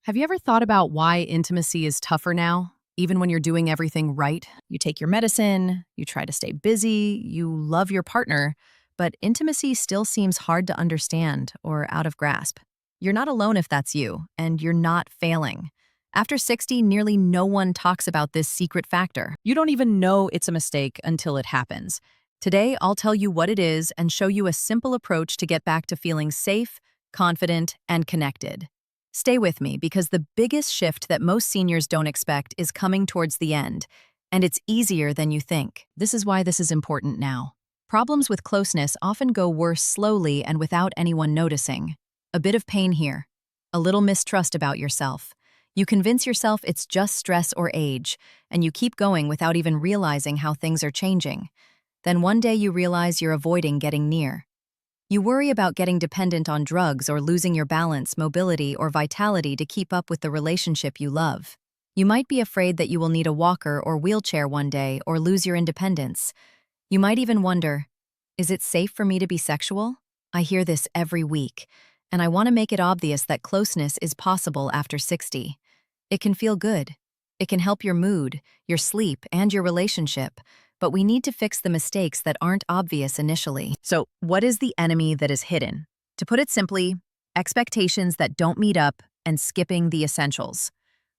Have you ever thought about why intimacy is tougher now, even when you're doing everything right? You take your medicine, you try to stay busy, you love your partner, but intimacy still seems hard to understand or out of grasp. You're not alone if that's you, and you're not failing. After 60, nearly no one talks about this secret factor. You don't even know it's a mistake until it happens. Today, I'll tell you what it is and show you a simple approach to get back to feeling safe, confident, and connected. Stay with me because the biggest shift that most seniors don't expect is coming towards the end, and it's easier than you think. This is why this is important now. Problems with closeness often go worse slowly and without anyone noticing. A bit of pain here, a little mistrust about yourself. You convince yourself it's just stress or age, and you keep going without even realizing how things are changing. Then one day you realize you're avoiding getting near. You worry about getting dependent on drugs or losing your balance, mobility, or vitality to keep up with the relationship you love. You might be afraid that you will need a walker or wheelchair one day or lose your independence. You might even wonder, is it safe for me to be sexual? I hear this every week, and I want to make it obvious that closeness is possible after 60. It can feel good. It can help your mood, your sleep, and your relationship. But we need to fix the mistakes that aren't obvious initially. So, what is the enemy that is hidden? To put it simply, expectations that don't meet up and skipping the essentials.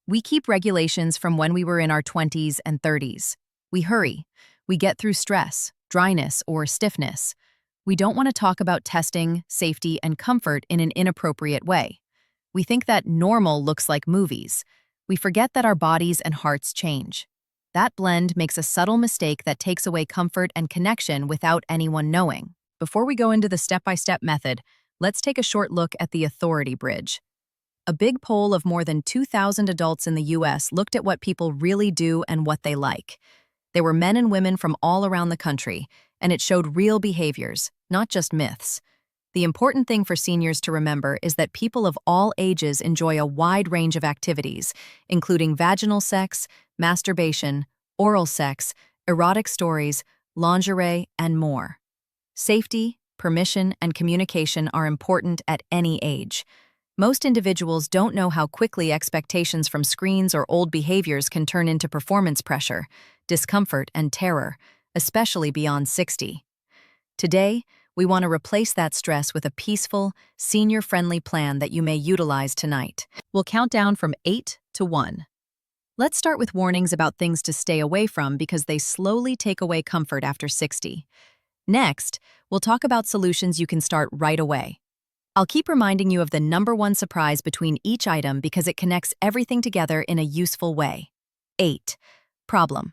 We keep regulations from when we were in our 20s and 30s. We hurry. We get through stress, dryness, or stiffness. We don't want to talk about testing, safety, and comfort in an inappropriate way. We think that normal looks like movies. We forget that our bodies and hearts change. That blend makes a subtle mistake that takes away comfort and connection without anyone knowing. Before we go into the step-by-step method, let's take a short look at the authority bridge. A big poll of more than 2,000 adults in the US looked at what people really do and what they like. They were men and women from all around the country, and it showed real behaviors, not just myths. The important thing for seniors to remember is that people of all ages enjoy a wide range of activities, including vaginal sex, masturbation, oral sex, erotic stories, lingerie, and more. Safety, permission, and communication are important at any age. Most individuals don't know how quickly expectations from screens or old behaviors can turn into performance pressure, discomfort, and terror, especially beyond 60. Today, we want to replace that stress with a peaceful, senior-friendly plan that you may utilize tonight. We'll count down from 8 to 1. Let's start with warnings about things to stay away from because they slowly take away comfort after 60. Next, we'll talk about solutions you can start right away. I'll keep reminding you of the #1 surprise between each item because it connects everything together in a useful way. 8. Problem.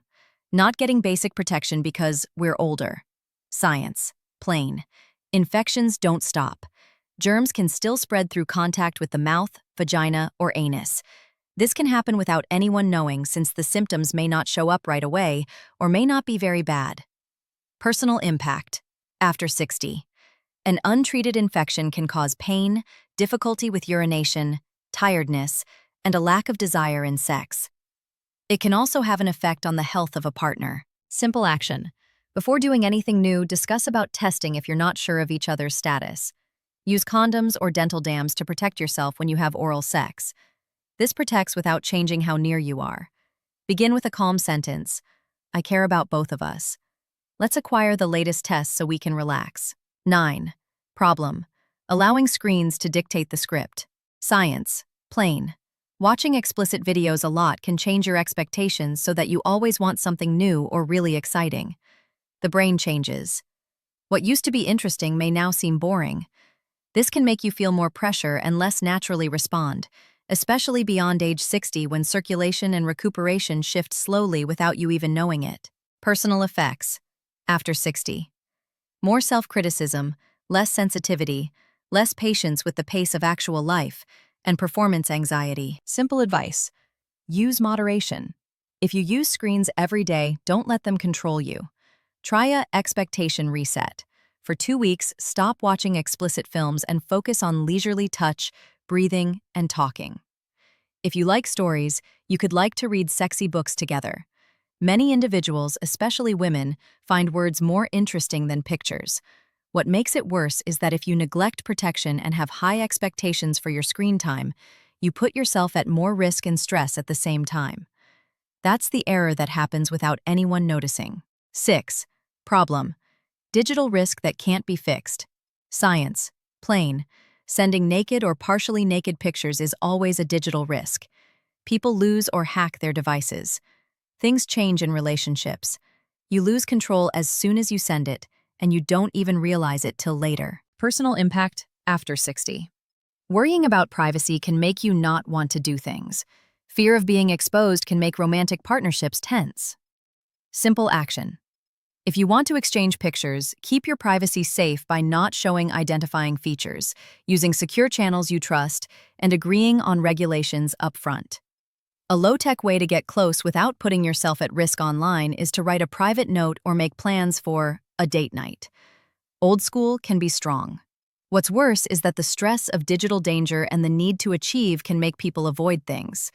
Not getting basic protection because we're older. Science. Plain. Infections don't stop. Germs can still spread through contact with the mouth, vagina, or anus. This can happen without anyone knowing since the symptoms may not show up right away or may not be very bad. Personal impact. After 60. An untreated infection can cause pain, difficulty with urination, tiredness, and a lack of desire in sex. It can also have an effect on the health of a partner. Simple action. Before doing anything new, discuss about testing if you're not sure of each other's status. Use condoms or dental dams to protect yourself when you have oral sex. This protects without changing how near you are. Begin with a calm sentence. I care about both of us. Let's acquire the latest tests so we can relax. 9. Problem. Allowing screens to dictate the script. Science. Plain. Watching explicit videos a lot can change your expectations so that you always want something new or really exciting. The brain changes. What used to be interesting may now seem boring. This can make you feel more pressure and less naturally respond, especially beyond age 60 when circulation and recuperation shift slowly without you even knowing it. Personal effects. After 60. More self-criticism, less sensitivity, less patience with the pace of actual life, and performance anxiety. Simple advice. Use moderation. If you use screens every day, don't let them control you. Try a expectation reset. For 2 weeks, stop watching explicit films and focus on leisurely touch, breathing, and talking. If you like stories, you could like to read sexy books together. Many individuals, especially women, find words more interesting than pictures. What makes it worse is that if you neglect protection and have high expectations for your screen time, You put yourself at more risk and stress at the same time. That's the error that happens without anyone noticing. 6. Problem. Digital risk that can't be fixed. Science. Plain. Sending naked or partially naked pictures is always a digital risk. People lose or hack their devices. Things change in relationships. You lose control as soon as you send it, and you don't even realize it till later. Personal impact after 60. Worrying about privacy can make you not want to do things. Fear of being exposed can make romantic partnerships tense. Simple action. If you want to exchange pictures, keep your privacy safe by not showing identifying features, using secure channels you trust, and agreeing on regulations up front. A low-tech way to get close without putting yourself at risk online is to write a private note or make plans for a date night. Old school can be strong. What's worse is that the stress of digital danger and the need to achieve can make people avoid things.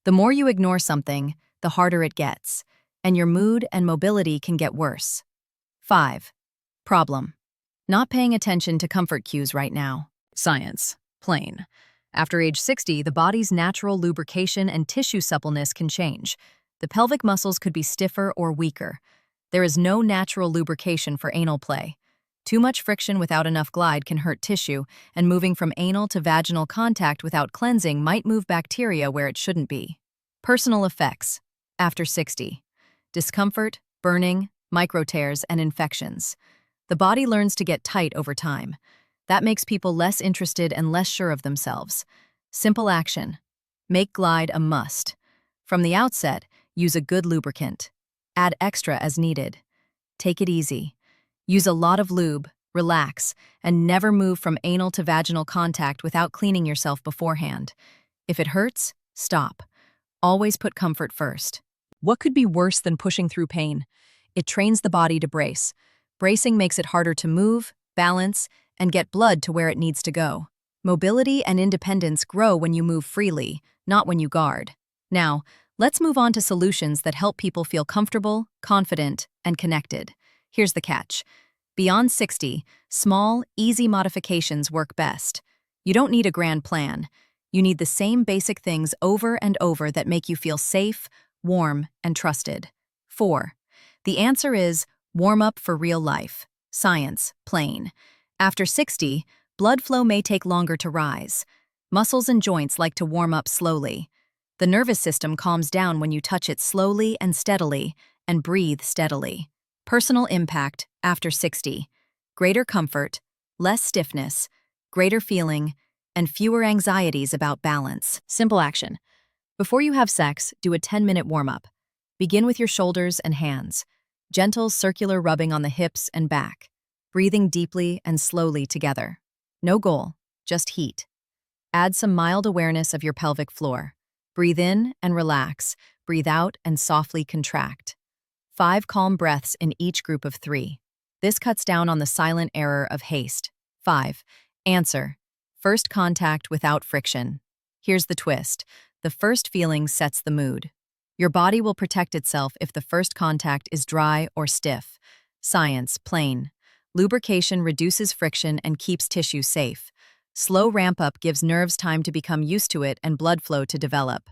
The more you ignore something, the harder it gets, and your mood and mobility can get worse. 5. Problem. Not paying attention to comfort cues right now. Science. Plain. After age 60, the body's natural lubrication and tissue suppleness can change. The pelvic muscles could be stiffer or weaker. There is no natural lubrication for anal play. Too much friction without enough glide can hurt tissue, and moving from anal to vaginal contact without cleansing might move bacteria where it shouldn't be. Personal effects. After 60. Discomfort, burning, micro tears, and infections. The body learns to get tight over time. That makes people less interested and less sure of themselves. Simple action. Make glide a must. From the outset, use a good lubricant. Add extra as needed. Take it easy. Use a lot of lube, relax, and never move from anal to vaginal contact without cleaning yourself beforehand. If it hurts, stop. Always put comfort first. What could be worse than pushing through pain? It trains the body to brace. Bracing makes it harder to move, balance, and get blood to where it needs to go. Mobility and independence grow when you move freely, not when you guard. Now, let's move on to solutions that help people feel comfortable, confident, and connected. Here's the catch. Beyond 60, small, easy modifications work best. You don't need a grand plan. You need the same basic things over and over that make you feel safe, warm, and trusted. 4. The answer is warm up for real life. Science. Plain. After 60, blood flow may take longer to rise. Muscles and joints like to warm up slowly. The nervous system calms down when you touch it slowly and steadily, and breathe steadily. Personal impact after 60. Greater comfort, less stiffness, greater feeling, and fewer anxieties about balance. Simple action. Before you have sex, do a 10-minute warm-up. Begin with your shoulders and hands. Gentle circular rubbing on the hips and back. Breathing deeply and slowly together. No goal, just heat. Add some mild awareness of your pelvic floor. Breathe in and relax. Breathe out and softly contract. 5 calm breaths in each group of 3. This cuts down on the silent error of haste. 5. Answer. First contact without friction. Here's the twist. The first feeling sets the mood. Your body will protect itself if the first contact is dry or stiff. Science. Plain. Lubrication reduces friction and keeps tissue safe. Slow ramp-up gives nerves time to become used to it and blood flow to develop.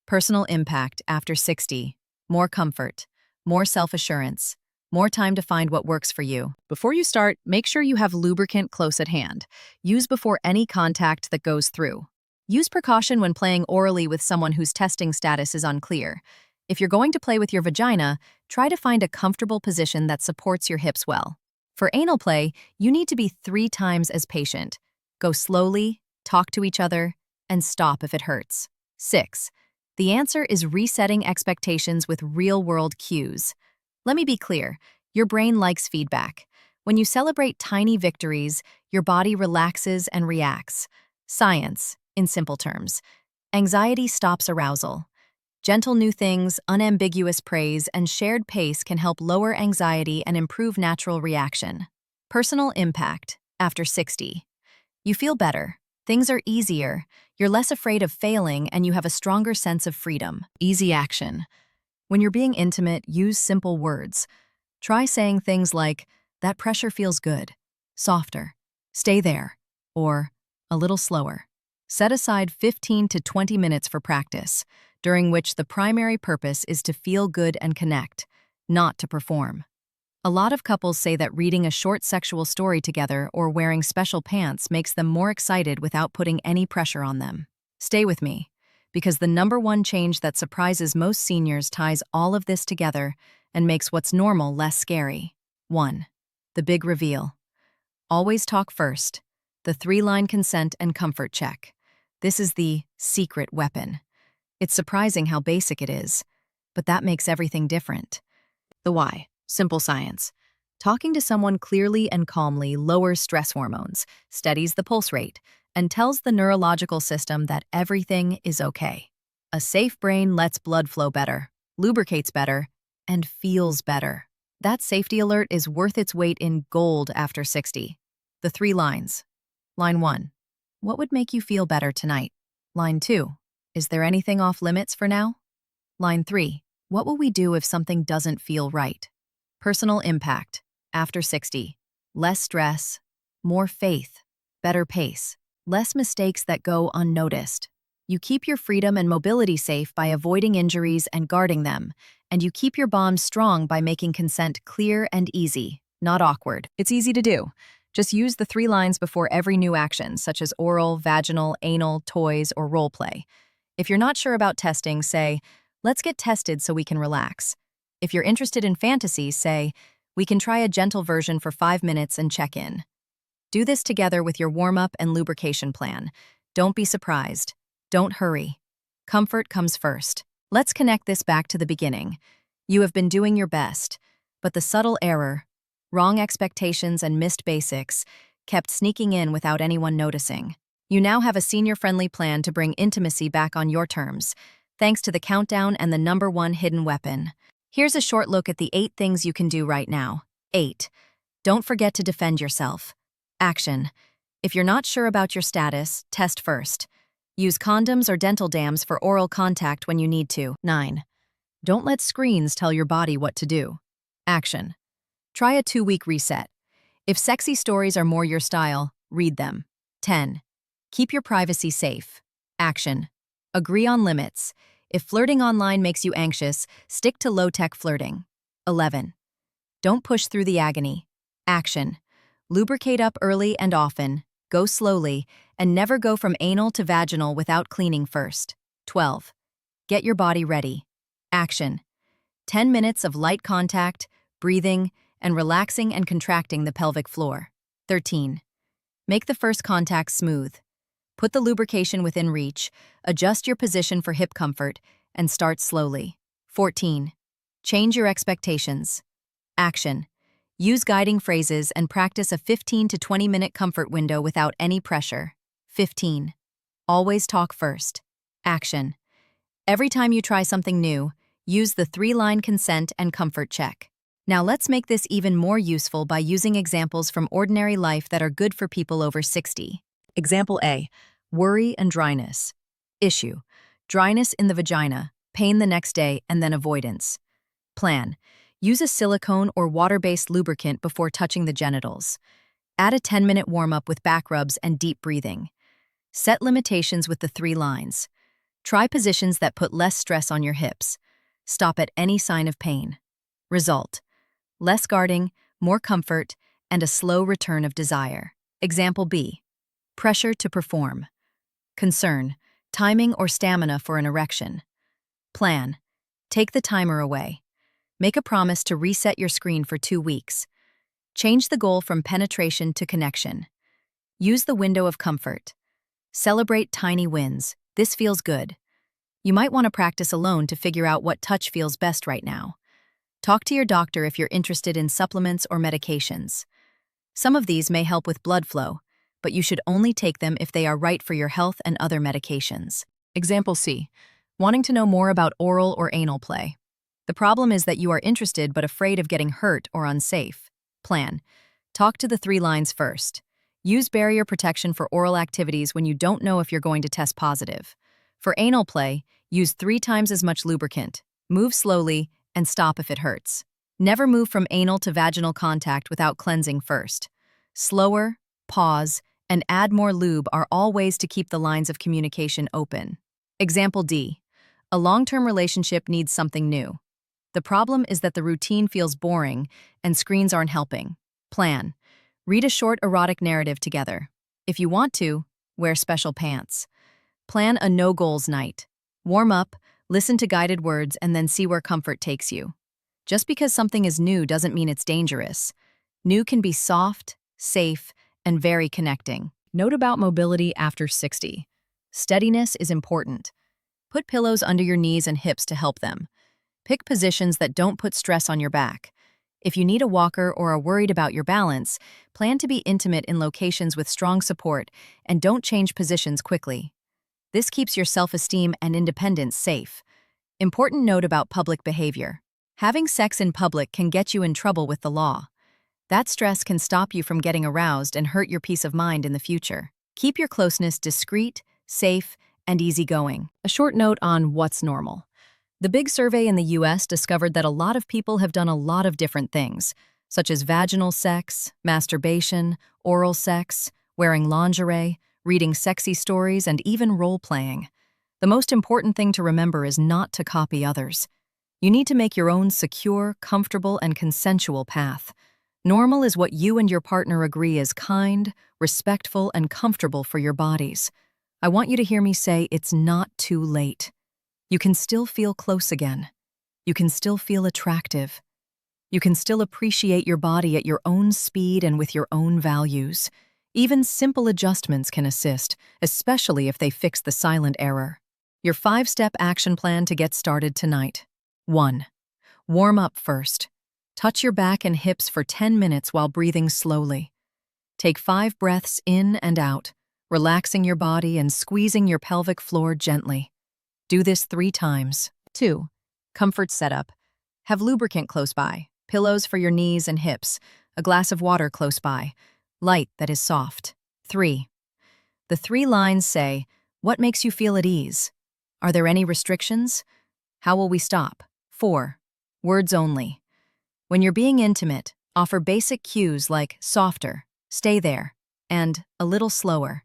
Personal impact after 60. More comfort. More self-assurance. More time to find what works for you. Before you start, make sure you have lubricant close at hand. Use before any contact that goes through. Use precaution when playing orally with someone whose testing status is unclear. If you're going to play with your vagina, try to find a comfortable position that supports your hips well. For anal play, you need to be 3 times as patient. Go slowly, talk to each other, and stop if it hurts. 6. The answer is resetting expectations with real-world cues. Let me be clear, your brain likes feedback. When you celebrate tiny victories, your body relaxes and reacts. Science, in simple terms. Anxiety stops arousal. Gentle new things, unambiguous praise, and shared pace can help lower anxiety and improve natural reaction. Personal impact after 60. You feel better. Things are easier. You're less afraid of failing, and you have a stronger sense of freedom. Easy action. When you're being intimate, use simple words. Try saying things like, "That pressure feels good," "softer," "stay there," or "a little slower." Set aside 15 to 20 minutes for practice, during which the primary purpose is to feel good and connect, not to perform. A lot of couples say that reading a short sexual story together or wearing special pants makes them more excited without putting any pressure on them. Stay with me, because the number one change that surprises most seniors ties all of this together and makes what's normal less scary. 1. The big reveal. Always talk first. The 3-line consent and comfort check. This is the secret weapon. It's surprising how basic it is, but that makes everything different. The why. Simple science. Talking to someone clearly and calmly lowers stress hormones, steadies the pulse rate, and tells the neurological system that everything is okay. A safe brain lets blood flow better, lubricates better, and feels better. That safety alert is worth its weight in gold after 60. The 3 lines. Line 1. What would make you feel better tonight? Line 2. Is there anything off limits for now? Line 3. What will we do if something doesn't feel right? Personal impact. After 60. Less stress, more faith, better pace, less mistakes that go unnoticed. You keep your freedom and mobility safe by avoiding injuries and guarding them, and you keep your bond strong by making consent clear and easy, not awkward. It's easy to do. Just use the 3 lines before every new action, such as oral, vaginal, anal, toys, or role play. If you're not sure about testing, say, "Let's get tested so we can relax." If you're interested in fantasy, say, "We can try a gentle version for 5 minutes and check in." Do this together with your warm-up and lubrication plan. Don't be surprised. Don't hurry. Comfort comes first. Let's connect this back to the beginning. You have been doing your best, but the subtle error, wrong expectations and missed basics, kept sneaking in without anyone noticing. You now have a senior-friendly plan to bring intimacy back on your terms, thanks to the countdown and the number 1 hidden weapon. Here's a short look at the 8 things you can do right now. 8. Don't forget to defend yourself. Action. If you're not sure about your status, test first. Use condoms or dental dams for oral contact when you need to. 9. Don't let screens tell your body what to do. Action. Try a 2-week reset. If sexy stories are more your style, read them. 10. Keep your privacy safe. Action. Agree on limits. If flirting online makes you anxious, stick to low-tech flirting. 11. Don't push through the agony. Action. Lubricate up early and often, go slowly, and never go from anal to vaginal without cleaning first. 12. Get your body ready. Action. 10 minutes of light contact, breathing, and relaxing and contracting the pelvic floor. 13. Make the first contact smooth. Put the lubrication within reach, adjust your position for hip comfort, and start slowly. 14. Change your expectations. Action. Use guiding phrases and practice a 15 to 20-minute comfort window without any pressure. 15. Always talk first. Action. Every time you try something new, use the 3-line consent and comfort check. Now let's make this even more useful by using examples from ordinary life that are good for people over 60. Example A. Worry and dryness. Issue. Dryness in the vagina, pain the next day, and then avoidance. Plan. Use a silicone or water-based lubricant before touching the genitals. Add a 10-minute warm-up with back rubs and deep breathing. Set limitations with the 3 lines. Try positions that put less stress on your hips. Stop at any sign of pain. Result. Less guarding, more comfort, and a slow return of desire. Example B. Pressure to perform. Concern. Timing or stamina for an erection. Plan. Take the timer away. Make a promise to reset your screen for 2 weeks. Change the goal from penetration to connection. Use the window of comfort. Celebrate tiny wins. This feels good. You might want to practice alone to figure out what touch feels best right now. Talk to your doctor if you're interested in supplements or medications. Some of these may help with blood flow, but you should only take them if they are right for your health and other medications. Example C. Wanting to know more about oral or anal play. The problem is that you are interested but afraid of getting hurt or unsafe. Plan. Talk to the 3 lines first. Use barrier protection for oral activities when you don't know if you're going to test positive. For anal play, use 3 times as much lubricant. Move slowly and stop if it hurts. Never move from anal to vaginal contact without cleansing first. Slower, pause, and add more lube are all ways to keep the lines of communication open. Example D. A long-term relationship needs something new. The problem is that the routine feels boring and screens aren't helping. Plan. Read a short erotic narrative together. If you want to, wear special pants. Plan a no-goals night. Warm up, listen to guided words, and then see where comfort takes you. Just because something is new doesn't mean it's dangerous. New can be soft, safe, and very connecting. Note about mobility after 60. Steadiness is important. Put pillows under your knees and hips to help them. Pick positions that don't put stress on your back. If you need a walker or are worried about your balance, plan to be intimate in locations with strong support and don't change positions quickly. This keeps your self-esteem and independence safe. Important note about public behavior. Having sex in public can get you in trouble with the law. That stress can stop you from getting aroused and hurt your peace of mind in the future. Keep your closeness discreet, safe, and easygoing. A short note on what's normal. The big survey in the US discovered that a lot of people have done a lot of different things, such as vaginal sex, masturbation, oral sex, wearing lingerie, reading sexy stories, and even role-playing. The most important thing to remember is not to copy others. You need to make your own secure, comfortable, and consensual path. Normal is what you and your partner agree is kind, respectful, and comfortable for your bodies. I want you to hear me say it's not too late. You can still feel close again. You can still feel attractive. You can still appreciate your body at your own speed and with your own values. Even simple adjustments can assist, especially if they fix the silent error. Your 5-step action plan to get started tonight. 1. Warm up first. Touch your back and hips for 10 minutes while breathing slowly. Take 5 breaths in and out, relaxing your body and squeezing your pelvic floor gently. Do this 3 times. 2. Comfort setup. Have lubricant close by, pillows for your knees and hips, a glass of water close by, light that is soft. 3. The 3 lines say, what makes you feel at ease? Are there any restrictions? How will we stop? 4. Words only. When you're being intimate, offer basic cues like softer, stay there, and a little slower.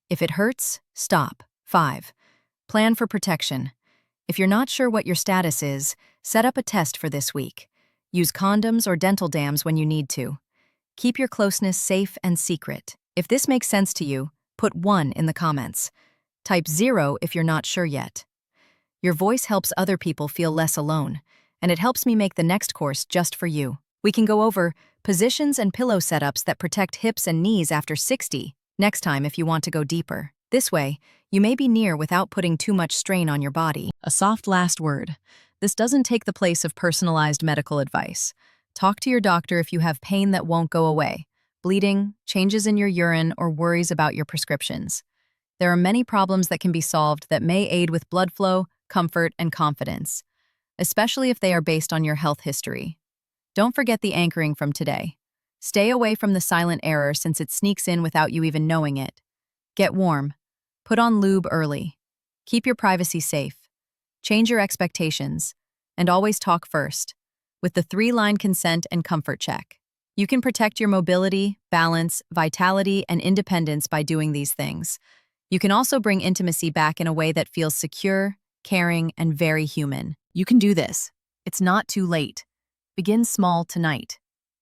If it hurts, stop. 5. Plan for protection. If you're not sure what your status is, set up a test for this week. Use condoms or dental dams when you need to. Keep your closeness safe and secret. If this makes sense to you, put 1 in the comments. Type 0 if you're not sure yet. Your voice helps other people feel less alone, and it helps me make the next course just for you. We can go over positions and pillow setups that protect hips and knees after 60 next time if you want to go deeper. This way, you may be near without putting too much strain on your body. A soft last word. This doesn't take the place of personalized medical advice. Talk to your doctor if you have pain that won't go away, bleeding, changes in your urine, or worries about your prescriptions. There are many problems that can be solved that may aid with blood flow, comfort, and confidence, especially if they are based on your health history. Don't forget the anchoring from today. Stay away from the silent error since it sneaks in without you even knowing it. Get warm. Put on lube early. Keep your privacy safe. Change your expectations. And always talk first. With the 3-line consent and comfort check. You can protect your mobility, balance, vitality, and independence by doing these things. You can also bring intimacy back in a way that feels secure, caring, and very human. You can do this. It's not too late. Begin small tonight.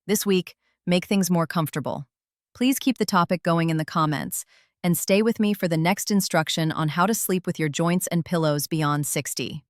This week, make things more comfortable. Please keep the topic going in the comments, and stay with me for the next instruction on how to sleep with your joints and pillows beyond 60.